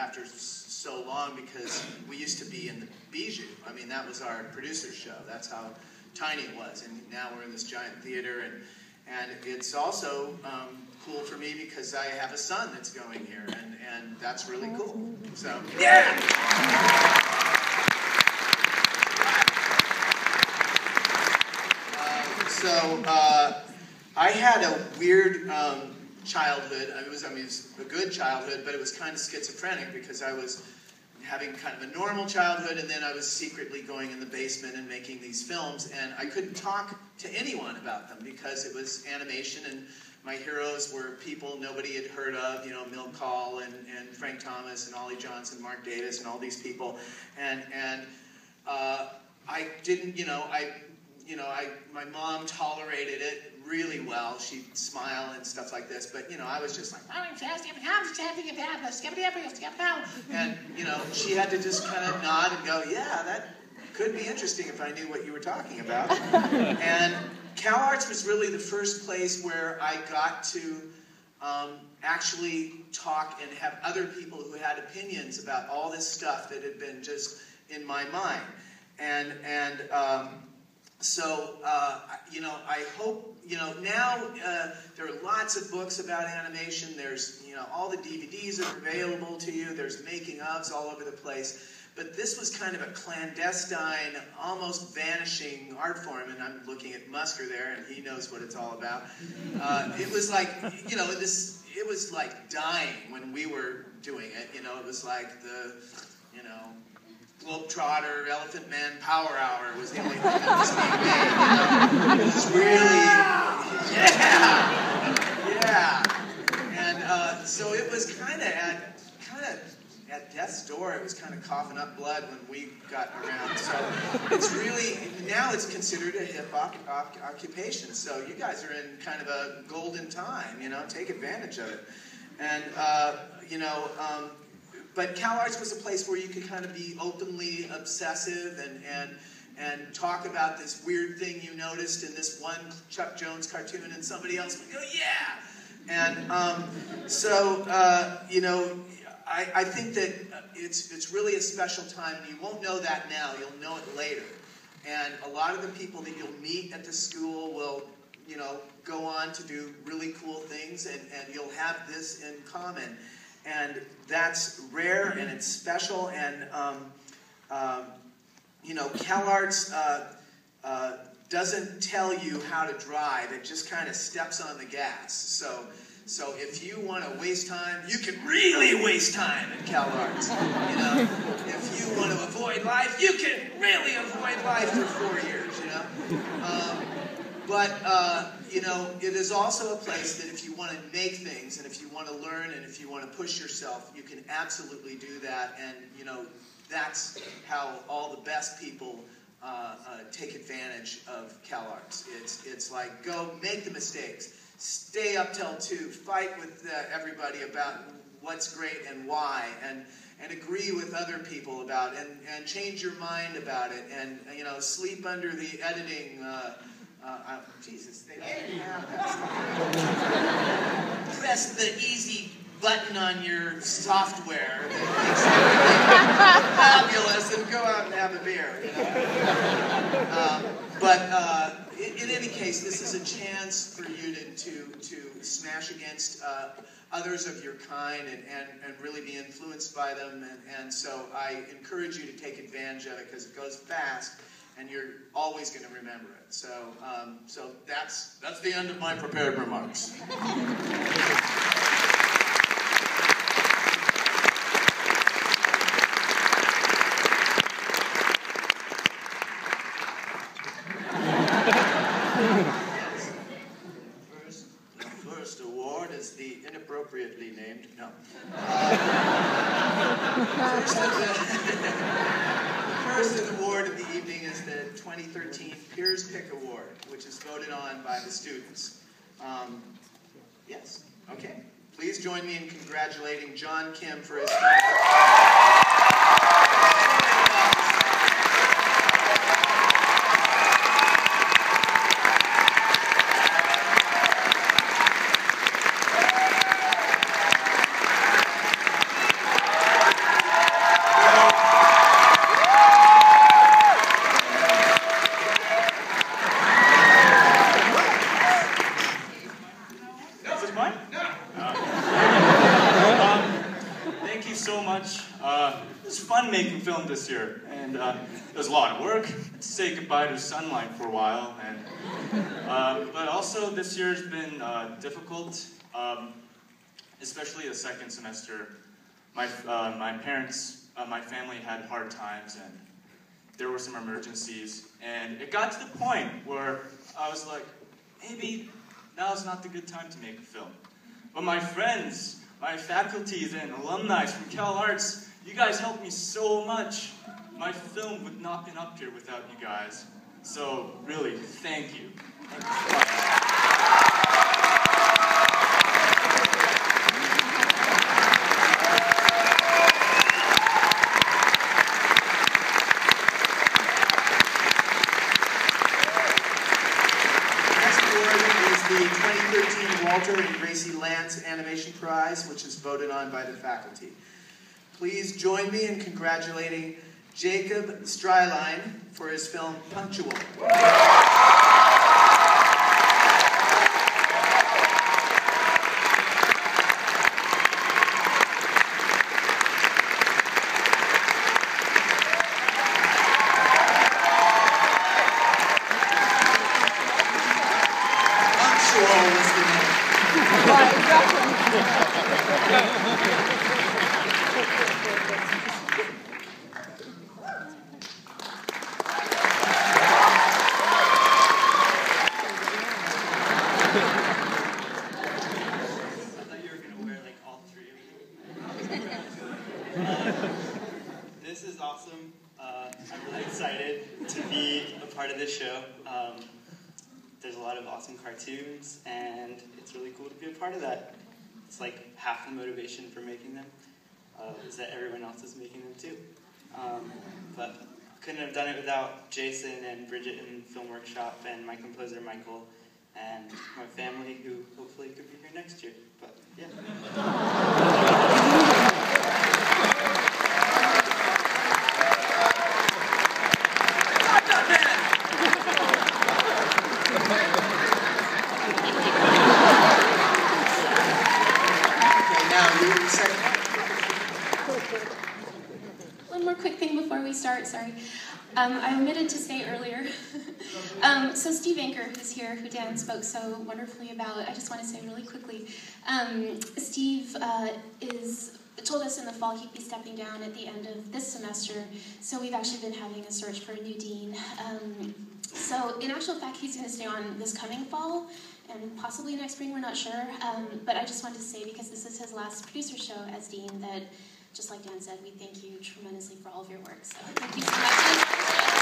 after so long, because we used to be in the Bijou. I mean, that was our producer's show. That's how tiny it was. And now we're in this giant theater. And it's also cool for me because I have a son that's going here, and that's really cool. So, yeah! I had a weird childhood. It was a good childhood, but it was kind of schizophrenic because I was having kind of a normal childhood, and then I was secretly going in the basement and making these films, and I couldn't talk to anyone about them because it was animation, and my heroes were people nobody had heard of, you know, Milt Kahl and Frank Thomas and Ollie Johnson, Mark Davis, and all these people, and I didn't, my mom tolerated it really well. She'd smile and stuff like this, but I was just like, and she had to just kind of nod and go, yeah, that could be interesting if I knew what you were talking about. And CalArts was really the first place where I got to actually talk and have other people who had opinions about all this stuff that had been just in my mind. So I hope, now there are lots of books about animation. There's, all the DVDs are available to you. There's making-ofs all over the place. But this was kind of a clandestine, almost vanishing art form. And I'm looking at Musker there, and he knows what it's all about. It was like, it was like dying when we were doing it. It was like the, Globetrotter, Elephant Man, Power Hour was the only thing that was being made, It was really, yeah. And so it was kind of at death's door. It was kind of coughing up blood when we got around. So it's really, now it's considered a hip occupation. So you guys are in kind of a golden time, take advantage of it. And, but CalArts was a place where you could kind of be openly obsessive and talk about this weird thing you noticed in this one Chuck Jones cartoon, and somebody else would go, yeah! And I think that it's really a special time, and you won't know that now. You'll know it later. And a lot of the people that you'll meet at the school will, go on to do really cool things, and you'll have this in common. And that's rare, and it's special, and CalArts doesn't tell you how to drive. It just kind of steps on the gas. So if you want to waste time, you can really waste time at CalArts. If you want to avoid life, you can really avoid life for 4 years. It is also a place that if you want to make things, and if you want to learn, and if you want to push yourself, you can absolutely do that. And that's how all the best people take advantage of CalArts. It's like, go make the mistakes, stay up till 2, fight with everybody about what's great and why, and agree with other people about it, and change your mind about it, and sleep under the editing. Jesus, they don't have that. Press the easy button on your software that makes everything fabulous, and go out and have a beer. In any case, this is a chance for you to smash against others of your kind and really be influenced by them. And so I encourage you to take advantage of it because it goes fast, and you're always going to remember it. So that's the end of my prepared remarks. The first award is the inappropriately named. No. The first award of the evening is the 2013 Peers Pick Award, which is voted on by the students. Yes? Okay. Please join me in congratulating John Kim for his Thank you so much. It was fun making film this year, and it was a lot of work to say goodbye to sunlight for a while, and but also this year's been difficult, especially the second semester. My parents, my family had hard times, and there were some emergencies, and it got to the point where I was like, maybe now's not the good time to make a film. But my friends, my faculties and alumni from Cal Arts, you guys helped me so much. My film would not have been up here without you guys. So really, thank you. Thank you so much. The 2013 Walter and Gracie Lance Animation Prize, which is voted on by the faculty. Please join me in congratulating Jacob Stryline for his film Punctual. This is awesome. I'm really excited to be a part of this show. There's a lot of awesome cartoons, and it's really cool to be a part of that. It's like half the motivation for making them is that everyone else is making them too. But couldn't have done it without Jason and Bridget in Film Workshop, and my composer Michael, and my family, who hopefully could be here next year. But yeah. One more quick thing before we start, sorry. I omitted to say earlier. So Steve Anker, who's here, who Dan spoke so wonderfully about, I just want to say really quickly, Steve told us in the fall he'd be stepping down at the end of this semester, so we've actually been having a search for a new dean. So in actual fact, he's going to stay on this coming fall, and possibly next spring, we're not sure. But I just wanted to say, because this is his last producer show as dean, that just like Dan said, we thank you tremendously for all of your work. So thank you so much.